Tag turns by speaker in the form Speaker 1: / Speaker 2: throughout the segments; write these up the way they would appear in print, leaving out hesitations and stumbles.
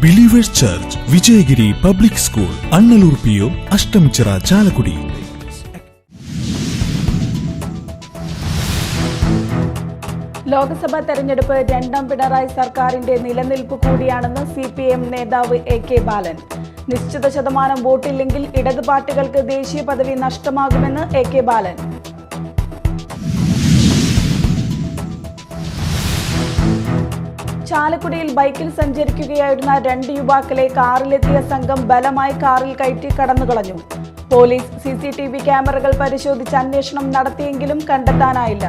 Speaker 1: Believers church, Vijayagiri public school, Annalur PO, Ashtamichira, Chalakudy.
Speaker 2: Lok Sabha തെരഞ്ഞെടുപ്പ് രണ്ടാം പിണറായി സർക്കാരിന്റെ നിലനിൽപ്പ് കൂടിയാണെന്ന് CPM നേതാവ് AK ബാലൻ. നിശ്ചിത ശതമാനം വോട്ടില്ലെങ്കിൽ ഇടത് പാർട്ടികൾക്ക് ദേശീയ പദവി നഷ്ടമാകുമെന്ന് AK ബാലൻ. ചാലക്കുടിയിൽ ബൈക്കിൽ സഞ്ചരിക്കുകയായിരുന്ന 2 യുവാക്കളെ കാറിലെത്തിയ സംഘം ബലമായി കാറിൽ കയറ്റി കടന്നുകളഞ്ഞു. പോലീസ് CCTV ക്യാമറകൾ പരിശോധിച്ച് അന്വേഷണം നടത്തിയെങ്കിലും കണ്ടെത്താനായില്ല.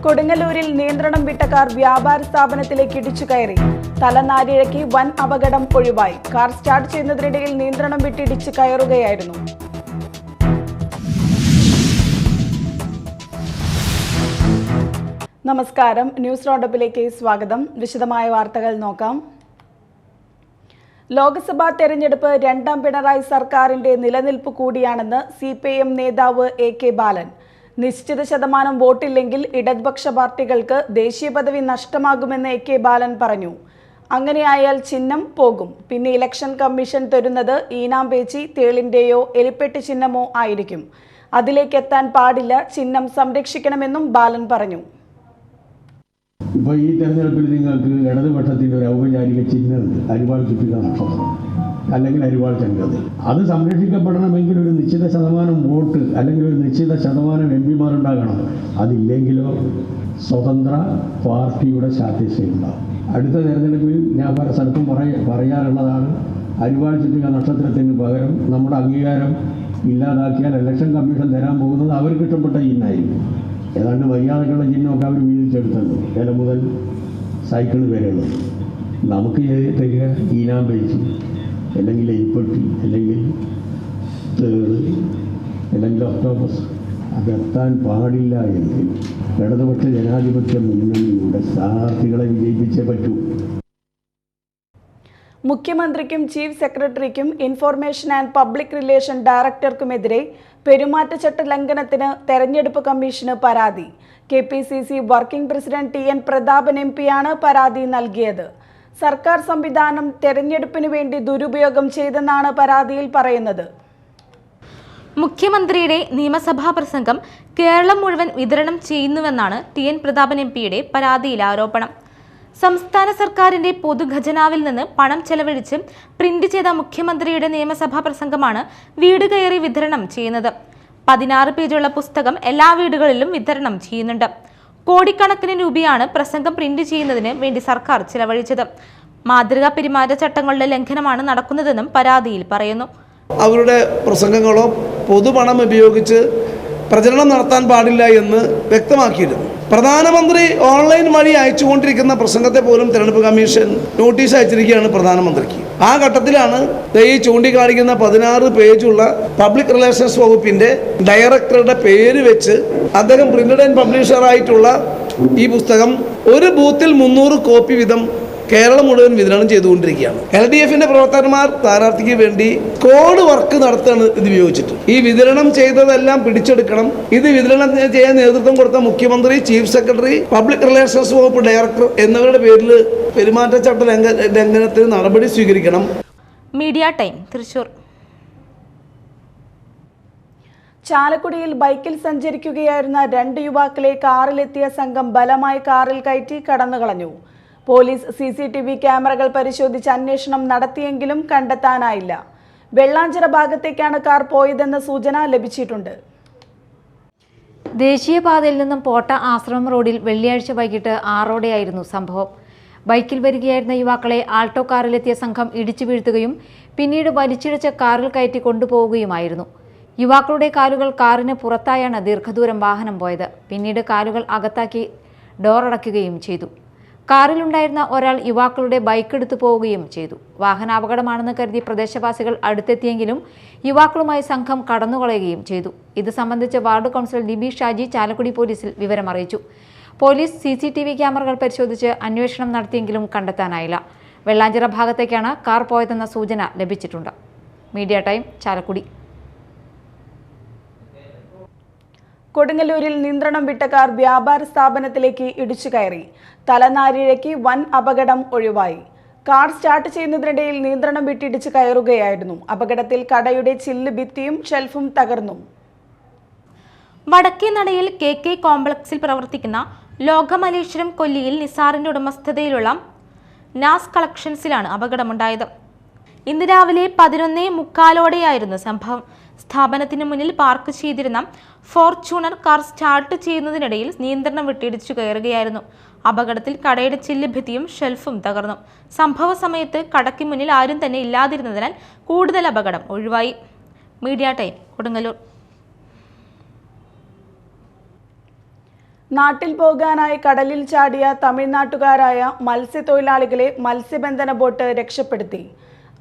Speaker 2: കൊടുങ്ങല്ലൂരിൽ നിയന്ത്രണം വിട്ട കാർ വ്യാപാര സ്ഥാപനത്തിലേക്ക് ഇടിച്ചു കയറി. തലനാരിഴയ്ക്ക് വൻ അപകടം ഒഴിവായി. കാർ സ്റ്റാർട്ട് ചെയ്യുന്നതിനിടയിൽ നിയന്ത്രണം വിട്ടിടിച്ചു കയറുകയായിരുന്നു. നമസ്കാരം, ന്യൂസ് റൗണ്ടപ്പിലേക്ക് സ്വാഗതം. വിശദമായ വാർത്തകൾ നോക്കാം. ലോക്സഭാ തെരഞ്ഞെടുപ്പ് രണ്ടാം പിണറായി സർക്കാരിന്റെ നിലനിൽപ്പ് കൂടിയാണെന്ന് CPM നേതാവ് AK ബാലൻ. നിശ്ചിത ശതമാനം വോട്ടില്ലെങ്കിൽ ഇടതുപക്ഷ പാർട്ടികൾക്ക് ദേശീയ പദവി നഷ്ടമാകുമെന്ന് AK ബാലൻ പറഞ്ഞു. അങ്ങനെയായാൽ ചിഹ്നം പോകും. പിന്നെ ഇലക്ഷൻ കമ്മീഷൻ തരുന്നത് ഈനാമ്പേച്ചി, തേളിന്റെയോ എലിപ്പെട്ടി ചിഹ്നമോ ആയിരിക്കും. അതിലേക്ക് എത്താൻ പാടില്ല. ചിഹ്നം സംരക്ഷിക്കണമെന്നും ബാലൻ പറഞ്ഞു.
Speaker 3: ഇപ്പോൾ ഈ തെരഞ്ഞെടുപ്പിൽ നിങ്ങൾക്ക് ഇടതുപക്ഷത്തിൻ്റെ ഒരു ഔപചാരിക ചിഹ്നമുണ്ട്, അരിവാൾ ചുറ്റിക നക്ഷത്രം അല്ലെങ്കിൽ അരിവാൾ ചങ്കത്. അത് സംരക്ഷിക്കപ്പെടണമെങ്കിൽ ഒരു നിശ്ചിത ശതമാനം വോട്ട് അല്ലെങ്കിൽ ഒരു നിശ്ചിത ശതമാനം MP ഉണ്ടാകണം. അതില്ലെങ്കിലോ സ്വതന്ത്ര പാർട്ടിയുടെ ശാത്യശയുണ്ടാവും. അടുത്ത തെരഞ്ഞെടുപ്പിൽ ഞാൻ പല സ്ഥലത്തും പറയാറുള്ളതാണ്, അരിവാൾ ചുറ്റിക നക്ഷത്രത്തിന് പകരം നമ്മുടെ അംഗീകാരം ഇല്ലാതാക്കിയാൽ ഇലക്ഷൻ കമ്മീഷൻ തരാൻ പോകുന്നത് അവർക്ക് ഇഷ്ടപ്പെട്ട ചിഹ്നമായിരിക്കും. ഏതാണ്ട് മര്യാദക്കുള്ള ചിഹ്നമൊക്കെ അവർ വീതിച്ചെടുത്തുണ്ട്, ഇല മുതൽ സൈക്കിൾ വരെയുള്ളത്. നമുക്ക് തരിക ഈനാമ്പേച്ചി അല്ലെങ്കിൽ എലിപ്പെട്ടി അല്ലെങ്കിൽ തേള് അല്ലെങ്കിൽ ഒക്ടോബസ്. അതെത്താൻ പാടില്ല എങ്കിൽ ഇടതുപക്ഷ ജനാധിപത്യ മുന്നണിയുടെ സ്ഥാനാർത്ഥികളെ വിജയിപ്പിച്ചേ പറ്റൂ.
Speaker 2: മുഖ്യമന്ത്രിക്കും ചീഫ് സെക്രട്ടറിക്കും ഇൻഫർമേഷൻ ആൻഡ് പബ്ലിക് റിലേഷൻ ഡയറക്ടർക്കുമെതിരെ പെരുമാറ്റച്ചട്ട ലംഘനത്തിന് തെരഞ്ഞെടുപ്പ് കമ്മീഷന് പരാതി. KPCC working president TN Prathapan MP പരാതി നൽകിയത്. സർക്കാർ സംവിധാനം തെരഞ്ഞെടുപ്പിന് വേണ്ടി ദുരുപയോഗം ചെയ്തെന്നാണ് പരാതിയിൽ പറയുന്നത്.
Speaker 4: മുഖ്യമന്ത്രിയുടെ നിയമസഭാ പ്രസംഗം കേരളം മുഴുവൻ വിതരണം ചെയ്യുന്നുവെന്നാണ് TN പ്രതാപൻ MPയുടെ പരാതിയിൽ ആരോപണം. സംസ്ഥാന സർക്കാരിന്റെ പൊതുഖജനാവിൽ നിന്ന് പണം ചെലവഴിച്ച് പ്രിന്റ് ചെയ്ത മുഖ്യമന്ത്രിയുടെ നിയമസഭാ പ്രസംഗമാണ് വീട് കയറി വിതരണം ചെയ്യുന്നത്. 16 പേജുള്ള പുസ്തകം എല്ലാ വീടുകളിലും വിതരണം ചെയ്യുന്നുണ്ട്. കോടിക്കണക്കിന് രൂപയാണ് പ്രസംഗം പ്രിന്റ് ചെയ്യുന്നതിന് വേണ്ടി സർക്കാർ ചെലവഴിച്ചത്. മാതൃകാ പെരുമാറ്റച്ചട്ടങ്ങളുടെ ലംഘനമാണ് നടക്കുന്നതെന്നും പരാതിയിൽ പറയുന്നു.
Speaker 5: അവരുടെ പ്രസംഗങ്ങളോ പൊതുപണം ഉപയോഗിച്ച് പ്രചരണം നടത്താൻ പാടില്ല എന്ന് വ്യക്തമാക്കിയിരുന്നു. പ്രധാനമന്ത്രി ഓൺലൈൻ വഴി അയച്ചുകൊണ്ടിരിക്കുന്ന പ്രസംഗത്തെ പോലും തെരഞ്ഞെടുപ്പ് കമ്മീഷൻ നോട്ടീസ് അയച്ചിരിക്കുകയാണ് പ്രധാനമന്ത്രിക്ക്. ആ ഘട്ടത്തിലാണ് ഈ ചൂണ്ടിക്കാണിക്കുന്ന 16 പേജുള്ള പബ്ലിക് റിലേഷൻസ് വകുപ്പിന്റെ ഡയറക്ടറുടെ പേര് വെച്ച് അദ്ദേഹം പ്രിന്റഡ് ആൻഡ് പബ്ലിഷർ ആയിട്ടുള്ള ഈ പുസ്തകം ഒരു ബൂത്തിൽ 300 കോപ്പി വീതം കേരളം മുഴുവൻ വിതരണം ചെയ്തുകൊണ്ടിരിക്കുകയാണ്. LDFന്റെ പ്രവർത്തകന്മാർ സ്ഥാനാർത്ഥിക്ക് വേണ്ടി കോഡ് വർക്ക് നടത്താണ് ഇത് ഉപയോഗിച്ചിട്ട്. ഈ വിതരണം ചെയ്തതെല്ലാം പിടിച്ചെടുക്കണം. ഇത് വിതരണം ചെയ്യാൻ നേതൃത്വം കൊടുത്ത മുഖ്യമന്ത്രി, ചീഫ് സെക്രട്ടറി, പബ്ലിക് റിലേഷൻസ് വകുപ്പ് ഡയറക്ടർ എന്നിവരുടെ പേരിൽ പെരുമാറ്റച്ചട്ട ലംഘനത്തിന് നടപടി സ്വീകരിക്കണം.
Speaker 4: Media time, Thrissur.
Speaker 2: ചാലക്കുടിയിൽ ബൈക്കിൽ സഞ്ചരിക്കുകയായിരുന്ന 2 യുവാക്കളെ കാറിലെത്തിയ സംഘം ബലമായി കാറിൽ കയറ്റി കടന്നുകളഞ്ഞു. പോലീസ് CCTV ക്യാമറകൾ പരിശോധിച്ച് അന്വേഷണം നടത്തിയെങ്കിലും കണ്ടെത്താനായില്ല. വെള്ളാഞ്ചിറ ഭാഗത്തേക്കാണ് കാർ പോയതെന്ന സൂചന ലഭിച്ചിട്ടുണ്ട്.
Speaker 6: ദേശീയപാതയിൽ നിന്നും പോട്ട ആശ്രമം റോഡിൽ വെള്ളിയാഴ്ച വൈകിട്ട് 6ഓടെയായിരുന്നു സംഭവം. ബൈക്കിൽ വരികയായിരുന്ന യുവാക്കളെ ആൾട്ടോ കാറിലെത്തിയ സംഘം ഇടിച്ചു വീഴ്ത്തുകയും പിന്നീട് വലിച്ചിഴച്ച് കാറിൽ കയറ്റി കൊണ്ടുപോവുകയുമായിരുന്നു. യുവാക്കളുടെ കാലുകൾ കാറിന് പുറത്തായാണ് ദീർഘദൂരം വാഹനം പോയത്. പിന്നീട് കാലുകൾ അകത്താക്കി ഡോറടയ്ക്കുകയും ചെയ്തു. കാറിലുണ്ടായിരുന്ന ഒരാൾ യുവാക്കളുടെ ബൈക്ക് എടുത്തു പോവുകയും ചെയ്തു. വാഹനാപകടമാണെന്ന് കരുതി പ്രദേശവാസികൾ അടുത്തെത്തിയെങ്കിലും യുവാക്കളുമായി സംഘം കടന്നുകളയുകയും ചെയ്തു. ഇത് സംബന്ധിച്ച് ward councillor DB Shaji Chalakudy പോലീസിൽ വിവരമറിയിച്ചു. പോലീസ് CCTV ക്യാമറകൾ പരിശോധിച്ച് അന്വേഷണം നടത്തിയെങ്കിലും കണ്ടെത്താനായില്ല. വെള്ളാഞ്ചിറ ഭാഗത്തേക്കാണ് കാർ പോയതെന്ന സൂചന ലഭിച്ചിട്ടുണ്ട്. Media time, Chalakudy.
Speaker 2: കൊടുങ്ങല്ലൂരിൽ നിയന്ത്രണം വിട്ട കാർ വ്യാപാര സ്ഥാപനത്തിലേക്ക് ഇടിച്ചു കയറി. തലനാരിഴയ്ക്ക് വൻ അപകടം ഒഴിവായി. കാർ സ്റ്റാർട്ട് ചെയ്യുന്നതിനിടയിൽ നിയന്ത്രണം വിട്ടിടിച്ച് കയറുകയായിരുന്നു. അപകടത്തിൽ കടയുടെ ചില്ല് ഭിത്തിയും ഷെൽഫും തകർന്നു.
Speaker 4: വടക്കേനടയിൽ KK കോംപ്ലക്സിൽ പ്രവർത്തിക്കുന്ന ലോകമലേശ്വരം കൊല്ലിയിൽ നിസാറിന്റെ ഉടമസ്ഥതയിലുള്ള നാസ് കളക്ഷൻസിലാണ് അപകടമുണ്ടായത്. ഇന്ന് രാവിലെ 11:45 സംഭവം. സ്ഥാപനത്തിന് മുന്നിൽ പാർക്ക് ചെയ്തിരുന്ന ഫോർച്യൂണർ കാർ സ്റ്റാർട്ട് ചെയ്യുന്നതിനിടയിൽ നിയന്ത്രണം വിട്ടിടിച്ചു കയറുകയായിരുന്നു. അപകടത്തിൽ കടയുടെ ചില്ലുഭിത്തിയും ഷെൽഫും തകർന്നു. സംഭവ സമയത്ത് കടയ്ക്ക് മുന്നിൽ ആരും തന്നെ ഇല്ലാതിരുന്നതിനാൽ കൂടുതൽ അപകടം ഒഴിവായി. Media time, Kodungallur.
Speaker 2: നാട്ടിൽ പോകാനായി കടലിൽ ചാടിയ തമിഴ്നാട്ടുകാരായ മത്സ്യത്തൊഴിലാളികളെ മത്സ്യബന്ധന ബോട്ട് രക്ഷപ്പെടുത്തി.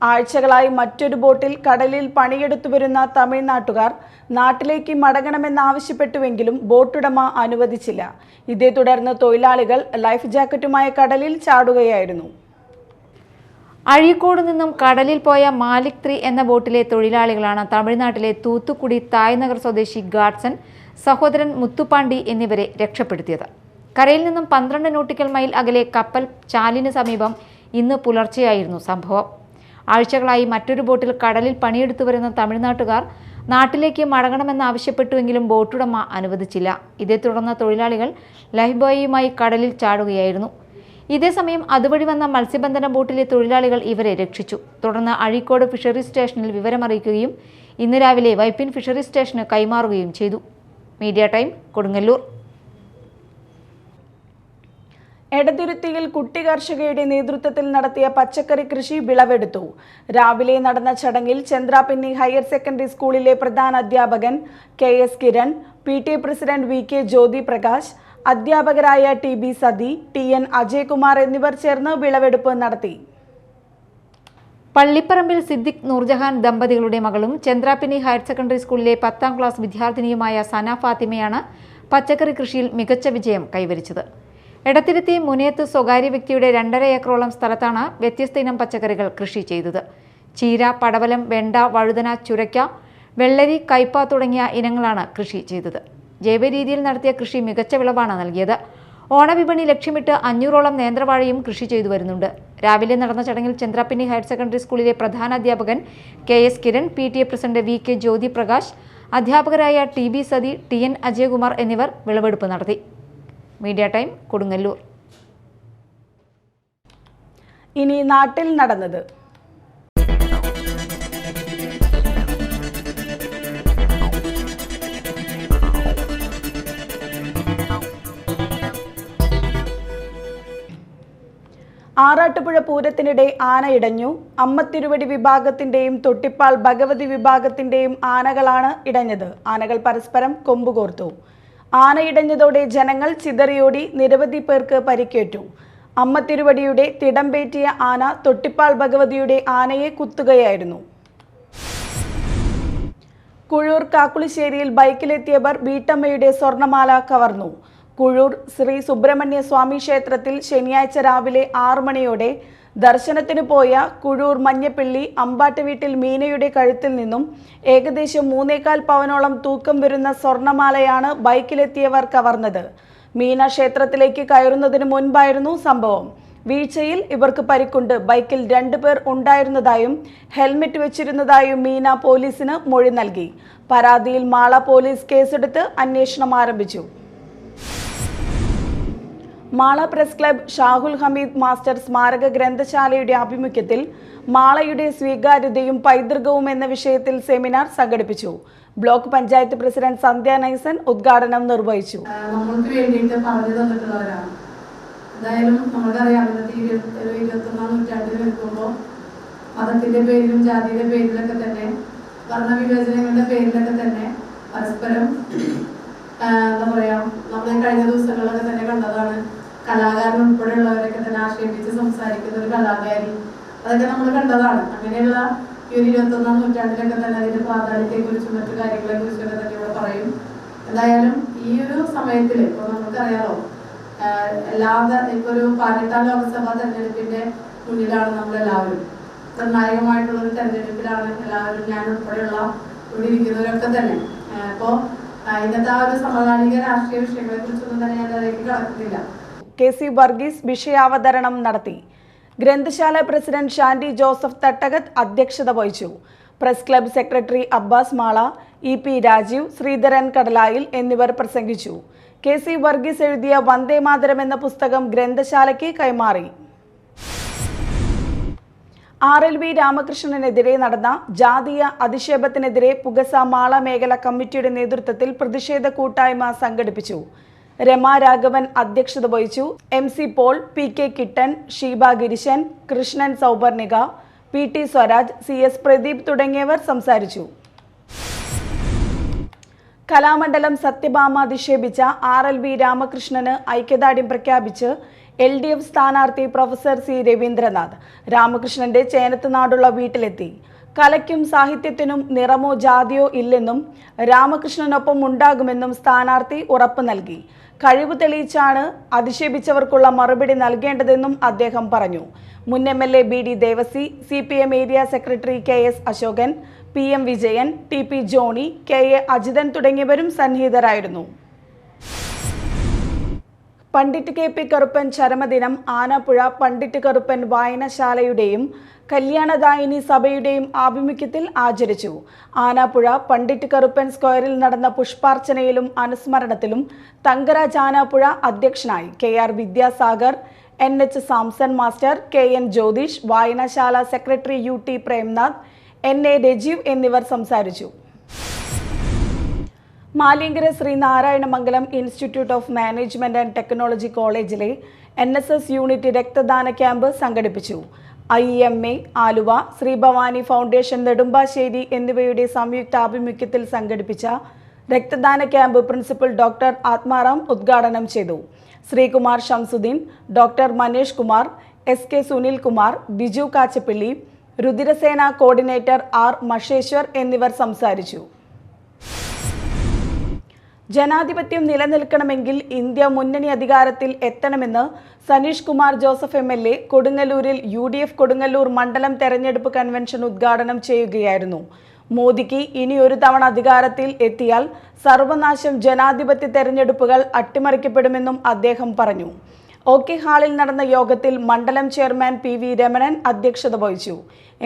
Speaker 2: ആഴ്ചകളായി മറ്റൊരു ബോട്ടിൽ കടലിൽ പണിയെടുത്തു വരുന്ന തമിഴ്നാട്ടുകാർ നാട്ടിലേക്ക് മടങ്ങണമെന്നാവശ്യപ്പെട്ടുവെങ്കിലും ബോട്ടുടമ അനുവദിച്ചില്ല. ഇതേ തുടർന്ന് തൊഴിലാളികൾ ലൈഫ് ജാക്കറ്റുമായി കടലിൽ ചാടുകയായിരുന്നു.
Speaker 6: അഴീക്കോട് നിന്നും കടലിൽ പോയ മാലിക് 3 എന്ന ബോട്ടിലെ തൊഴിലാളികളാണ് തമിഴ്നാട്ടിലെ തൂത്തുക്കുടി തായ്നഗർ സ്വദേശി ഗാഡ്സൺ, സഹോദരൻ മുത്തുപാണ്ടി എന്നിവരെ രക്ഷപ്പെടുത്തിയത്. കരയിൽ നിന്നും 12 നോട്ടിക്കൽ മൈൽ അകലെ കപ്പൽ ചാലിന് സമീപം ഇന്ന് പുലർച്ചെയായിരുന്നു സംഭവം. ആഴ്ചകളായി മറ്റൊരു ബോട്ടിൽ കടലിൽ പണിയെടുത്തു വരുന്ന തമിഴ്നാട്ടുകാർ നാട്ടിലേക്ക് മടങ്ങണമെന്നാവശ്യപ്പെട്ടുവെങ്കിലും ബോട്ടുടമ അനുവദിച്ചില്ല. ഇതേ തുടർന്ന് തൊഴിലാളികൾ ലൈഫ് ബോയിയുമായി കടലിൽ ചാടുകയായിരുന്നു. ഇതേസമയം അതുവഴി വന്ന മത്സ്യബന്ധന ബോട്ടിലെ തൊഴിലാളികൾ ഇവരെ രക്ഷിച്ചു. തുടർന്ന് അഴീക്കോട് ഫിഷറീസ് സ്റ്റേഷനിൽ വിവരമറിയിക്കുകയും ഇന്ന് രാവിലെ വൈപ്പിൻ ഫിഷറീസ് സ്റ്റേഷന് കൈമാറുകയും ചെയ്തു. Media time, Kodungallur.
Speaker 2: എടതിരുത്തിയിൽ കുട്ടി കർഷകയുടെ നേതൃത്വത്തിൽ നടത്തിയ പച്ചക്കറി കൃഷി വിളവെടുത്തു. രാവിലെ നടന്ന ചടങ്ങിൽ ചന്ദ്രാപിന്നി ഹയർ സെക്കൻഡറി സ്കൂളിലെ പ്രധാന അധ്യാപകൻ KS Kiran, PTA president VK Jyothi Prakash, അധ്യാപകരായ TB സതി, TN അജയ്കുമാർ എന്നിവർ ചേർന്ന് വിളവെടുപ്പ് നടത്തി.
Speaker 6: പള്ളിപ്പറമ്പിൽ സിദ്ദിഖ് നൂർജഹാൻ ദമ്പതികളുടെ മകളും ചന്ദ്രാപിന്നി ഹയർ സെക്കൻഡറി സ്കൂളിലെ 10ാം ക്ലാസ് വിദ്യാർത്ഥിനിയുമായ സന ഫാത്തിമയാണ് പച്ചക്കറി കൃഷിയിൽ മികച്ച വിജയം കൈവരിച്ചത്. എടത്തിരുത്തി മുനയത്ത് സ്വകാര്യ വ്യക്തിയുടെ 2.5 ഏക്കറോളം സ്ഥലത്താണ് വ്യത്യസ്ത ഇനം പച്ചക്കറികൾ കൃഷി ചെയ്തത്. ചീര, പടവലം, വെണ്ട, വഴുതന, ചുരയ്ക്ക, വെള്ളരി, കയ്പ തുടങ്ങിയ ഇനങ്ങളാണ് കൃഷി ചെയ്തത്. ജൈവ രീതിയിൽ നടത്തിയ കൃഷി മികച്ച വിളവാണ് നൽകിയത്. ഓണവിപണി ലക്ഷ്യമിട്ട് 500ഓളം നേന്ത്രവാഴയും കൃഷി ചെയ്തു വരുന്നുണ്ട്. രാവിലെ നടന്ന ചടങ്ങിൽ ചന്ദ്രാപിന്നി ഹയർ സെക്കൻഡറി സ്കൂളിലെ പ്രധാനാധ്യാപകൻ KS Kiran, PTA president VK Jyothi Prakash, അധ്യാപകരായ TB സതി, TN അജയ്കുമാർ എന്നിവർ വിളവെടുപ്പ് നടത്തി. Media time, Kodungallur.
Speaker 2: ഇനി നാട്ടിൽ നടന്നത്. ആറാട്ടുപുഴ പൂരത്തിനിടെ ആന ഇടഞ്ഞു. അമ്മത്തിരുവടി വിഭാഗത്തിന്റെയും തൊട്ടിപ്പാൾ ഭഗവതി വിഭാഗത്തിന്റെയും ആനകളാണ് ഇടഞ്ഞത്. ആനകൾ പരസ്പരം കൊമ്പുകോർത്തു. ആന ഇടഞ്ഞതോടെ ജനങ്ങൾ ചിതറിയോടി. നിരവധി പേർക്ക് പരിക്കേറ്റു. അമ്മത്തിരുവടിയുടെ തിടമ്പേറ്റിയ ആന തൊട്ടിപ്പാൾ ഭഗവതിയുടെ ആനയെ കുത്തുകയായിരുന്നു. കുഴൂർ കാക്കുളിശ്ശേരിയിൽ ബൈക്കിലെത്തിയവർ വീട്ടമ്മയുടെ സ്വർണമാല കവർന്നു. കുഴൂർ ശ്രീ സുബ്രഹ്മണ്യ സ്വാമി ക്ഷേത്രത്തിൽ ശനിയാഴ്ച രാവിലെ 6 മണിയോടെ ദർശനത്തിന് പോയ കുഴൂർ മഞ്ഞപ്പിള്ളി അമ്പാട്ട് വീട്ടിൽ മീനയുടെ കഴുത്തിൽ നിന്നും ഏകദേശം 3.25 പവനോളം തൂക്കം വരുന്ന സ്വർണമാലയാണ് ബൈക്കിലെത്തിയവർ കവർന്നത്. മീന ക്ഷേത്രത്തിലേക്ക് കയറുന്നതിന് മുൻപായിരുന്നു സംഭവം. വീഴ്ചയിൽ ഇവർക്ക് പരിക്കുണ്ട്. ബൈക്കിൽ 2 പേർ ഉണ്ടായിരുന്നതായും ഹെൽമെറ്റ് വെച്ചിരുന്നതായും മീന പോലീസിന് മൊഴി നൽകി. പരാതിയിൽ മാള പോലീസ് കേസെടുത്ത് അന്വേഷണം ആരംഭിച്ചു. Mala press club Shahul Hameed master സ്മാരക ഗ്രന്ഥശാലയുടെ ആഭിമുഖ്യത്തിൽ മാളയുടെ സ്വീകാര്യതയും പൈതൃകവും എന്ന വിഷയത്തിൽ സെമിനാർ സംഘടിപ്പിച്ചു. ബ്ലോക്ക് പഞ്ചായത്ത് പ്രസിഡന്റ് സന്ധ്യ നൈസൻ ഉദ്ഘാടനം നിർവഹിച്ചു.
Speaker 7: നമ്മൾക്ക് വേണ്ടിയിട്ട് പറഞ്ഞു തന്നിട്ടുള്ളവരാണ്. എന്തായാലും നമുക്കറിയാം, 21ാം നൂറ്റാണ്ടിൽ നിൽക്കുമ്പോൾ മതത്തിന്റെ പേരിലും ജാതിയുടെ പേരിലൊക്കെ തന്നെ വർണ്ണവിവേചനങ്ങളുടെ പേരിലൊക്കെ തന്നെ പരസ്പരം എന്താ പറയാ, നമ്മൾ കഴിഞ്ഞ ദിവസങ്ങളിലൊക്കെ തന്നെ കണ്ടതാണ്. കലാകാരൻ ഉൾപ്പെടെയുള്ളവരൊക്കെ തന്നെ ആക്ഷേപിച്ച് സംസാരിക്കുന്ന ഒരു കലാകാരി, അതൊക്കെ നമ്മൾ കണ്ടതാണ്. അങ്ങനെയുള്ള ഈ ഒരു 21ാം നൂറ്റാണ്ടിലൊക്കെ തന്നെ അതിന്റെ പ്രാധാന്യത്തെ കുറിച്ചും മറ്റു കാര്യങ്ങളെ കുറിച്ചൊക്കെ തന്നെ ഇവിടെ പറയും. എന്തായാലും ഈ ഒരു സമയത്തിൽ ഇപ്പൊ നമുക്കറിയാലോ, ഇപ്പൊ ഒരു 18ാം ലോക്സഭാ തെരഞ്ഞെടുപ്പിന്റെ മുന്നിലാണ് നമ്മളെല്ലാവരും. നിർണായകമായിട്ടുള്ള ഒരു തെരഞ്ഞെടുപ്പിലാണ് എല്ലാവരും, ഞാൻ ഉൾപ്പെടെയുള്ള ഇവിടെ ഇരിക്കുന്നവരൊക്കെ തന്നെ. അപ്പോ ഇന്നത്തെ ആ ഒരു സമകാലിക രാഷ്ട്രീയ വിഷയങ്ങളെ കുറിച്ചൊന്നും തന്നെ ഞാൻ അതിലേക്ക് കടക്കുന്നില്ല.
Speaker 2: KC വർഗീസ് വിഷയാവതരണം നടത്തി. ഗ്രന്ഥശാല പ്രസിഡന്റ് ഷാൻഡി ജോസഫ് തട്ടകത്ത് അധ്യക്ഷത വഹിച്ചു. Press club secretary Abbas Mala, EP Rajeev, Sreedharan Kadalayil എന്നിവർ പ്രസംഗിച്ചു. KC വർഗീസ് എഴുതിയ വന്ദേ മാതരം എന്ന പുസ്തകം ഗ്രന്ഥശാലയ്ക്ക് കൈമാറി. RLV രാമകൃഷ്ണനെതിരെ നടന്ന ജാതീയ അധിക്ഷേപത്തിനെതിരെ പുകസ മാള മേഖല കമ്മിറ്റിയുടെ നേതൃത്വത്തിൽ പ്രതിഷേധ കൂട്ടായ്മ സംഘടിപ്പിച്ചു. രമ രാഘവൻ അധ്യക്ഷത വഹിച്ചു. MC പോൾ, PK കിട്ടൻ, ഷീബ ഗിരിശൻ, കൃഷ്ണൻ സൗപർണിക, PT സ്വരാജ്, CS പ്രദീപ് തുടങ്ങിയവർ സംസാരിച്ചു. കലാമണ്ഡലം സത്യഭാമ അധിക്ഷേപിച്ച RLV രാമകൃഷ്ണന് ഐക്യദാർഢ്യം പ്രഖ്യാപിച്ച് LDF സ്ഥാനാർത്ഥി പ്രൊഫസർ C രവീന്ദ്രനാഥ് രാമകൃഷ്ണന്റെ ചേനത്തുനാടുള്ള വീട്ടിലെത്തി. കലയ്ക്കും സാഹിത്യത്തിനും നിറമോ ജാതിയോ ഇല്ലെന്നും രാമകൃഷ്ണനൊപ്പം ഉണ്ടാകുമെന്നും സ്ഥാനാർത്ഥി ഉറപ്പ് നൽകി. കഴിവ് തെളിയിച്ചാണ് അധിക്ഷേപിച്ചവർക്കുള്ള മറുപടി നൽകേണ്ടതെന്നും അദ്ദേഹം പറഞ്ഞു. മുൻ MLA BD Devasi, CPM area secretary KS Ashokan, PM Vijayan, TP Johny, KA Ajithan തുടങ്ങിയവരും സന്നിഹിതരായിരുന്നു. പണ്ഡിറ്റ് KP കറുപ്പൻ ചരമദിനം ആനാപ്പുഴ പണ്ഡിറ്റ് കറുപ്പൻ വായനശാലയുടെയും കല്യാണദായിനി സഭയുടെയും ആഭിമുഖ്യത്തിൽ ആചരിച്ചു. ആനാപ്പുഴ പണ്ഡിറ്റ് കറുപ്പൻ സ്ക്വയറിൽ നടന്ന പുഷ്പാർച്ചനയിലും അനുസ്മരണത്തിലും തങ്കരാജ് ആനാപ്പുഴ അധ്യക്ഷനായി. KR Vidyasagar, NH Samson master, KN Jyothish, വായനശാല secretary UT Premnath, NA Rajeev എന്നിവർ സംസാരിച്ചു. Maliyankara Sreenarayanamangalam institute of management and technology കോളേജിലെ NSS യൂണിറ്റ് രക്തദാന ക്യാമ്പ് സംഘടിപ്പിച്ചു. IEMA ആലുവ, ശ്രീ ഭവാനി ഫൗണ്ടേഷൻ നെടുമ്പാശ്ശേരി എന്നിവയുടെ സംയുക്താഭിമുഖ്യത്തിൽ സംഘടിപ്പിച്ച രക്തദാന ക്യാമ്പ് പ്രിൻസിപ്പൽ ഡോക്ടർ ആത്മാറാം ഉദ്ഘാടനം ചെയ്തു. Sreekumar Shamsuddin, doctor Manesh Kumar, SK Sunil Kumar, Biju Kachappilly, Ruthirasena coordinator R Maheshwar എന്നിവർ സംസാരിച്ചു. ജനാധിപത്യം നിലനിൽക്കണമെങ്കിൽ ഇന്ത്യ മുന്നണി അധികാരത്തിൽ എത്തണമെന്ന് സനീഷ് കുമാർ ജോസഫ് MLA കൊടുങ്ങല്ലൂരിൽ UDF കൊടുങ്ങല്ലൂർ മണ്ഡലം തെരഞ്ഞെടുപ്പ് കൺവെൻഷൻ ഉദ്ഘാടനം ചെയ്യുകയായിരുന്നു. മോദിക്ക് ഇനി ഒരു തവണ അധികാരത്തിൽ എത്തിയാൽ സർവനാശം ജനാധിപത്യ തെരഞ്ഞെടുപ്പുകൾ അട്ടിമറിക്കപ്പെടുമെന്നും അദ്ദേഹം പറഞ്ഞു. OK ഹാളിൽ നടന്ന യോഗത്തിൽ മണ്ഡലം ചെയർമാൻ PV രമണൻ അധ്യക്ഷത വഹിച്ചു.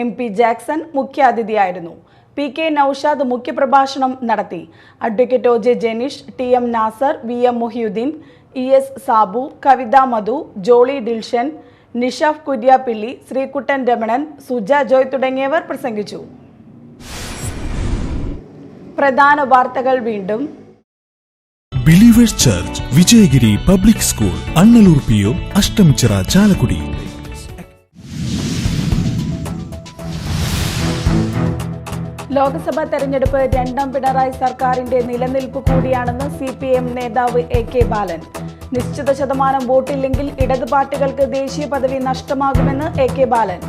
Speaker 2: MP ജാക്സൺ മുഖ്യാതിഥിയായിരുന്നു. PK നൌഷാദ് മുഖ്യപ്രഭാഷണം നടത്തി. Advocate OJ Jeneesh, TM Nasar, VM Muhiyuddin, ES Sabu, Kavitha Madhu, Jolly Dilshan, Nishaf Kuriappilly, Sreekuttan Ramanan, Suja Joy തുടങ്ങിയവർ പ്രസംഗിച്ചു. പ്രധാന വാർത്തകൾ വീണ്ടും.
Speaker 1: Believers church, Vijayagiri public school, Annalur PO, Ashtamichira, Chalakudy.
Speaker 2: Lok Sabha തെരഞ്ഞെടുപ്പ് രണ്ടാം പിണറായി സർക്കാരിന്റെ നിലനിൽപ്പ് കൂടിയാണെന്ന് CPM നേതാവ് AK ബാലൻ. നിശ്ചിത ശതമാനം വോട്ടില്ലെങ്കിൽ ഇടത് പാർട്ടികൾക്ക് ദേശീയ പദവി നഷ്ടമാകുമെന്ന് AK ബാലൻ.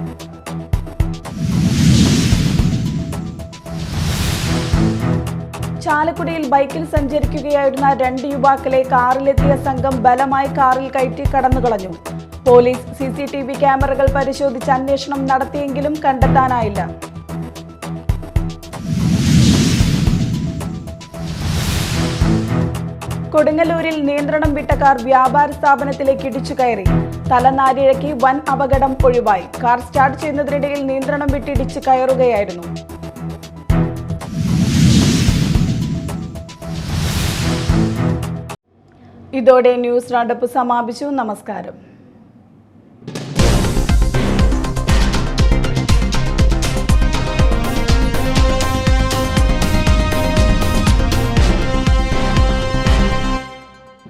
Speaker 2: ചാലക്കുടിയിൽ ബൈക്കിൽ സഞ്ചരിക്കുകയായിരുന്ന 2 യുവാക്കളെ കാറിലെത്തിയ സംഘം ബലമായി കാറിൽ കയറ്റി കടന്നുകളഞ്ഞു. പോലീസ് CCTV ക്യാമറകൾ പരിശോധിച്ച് അന്വേഷണം നടത്തിയെങ്കിലും കണ്ടെത്താനായില്ല. കൊടുങ്ങല്ലൂരിൽ നിയന്ത്രണം വിട്ട കാർ വ്യാപാര സ്ഥാപനത്തിലേക്ക് ഇടിച്ചു കയറി. തലനാരിഴയ്ക്ക് വൻ അപകടം ഒഴിവായി. കാർ സ്റ്റാർട്ട് ചെയ്യുന്നതിനിടയിൽ നിയന്ത്രണം വിട്ടിടിച്ച് കയറുകയായിരുന്നു. ഇതോടെ ന്യൂസ് റൗണ്ടപ്പ് സമാപിച്ചു. നമസ്കാരം.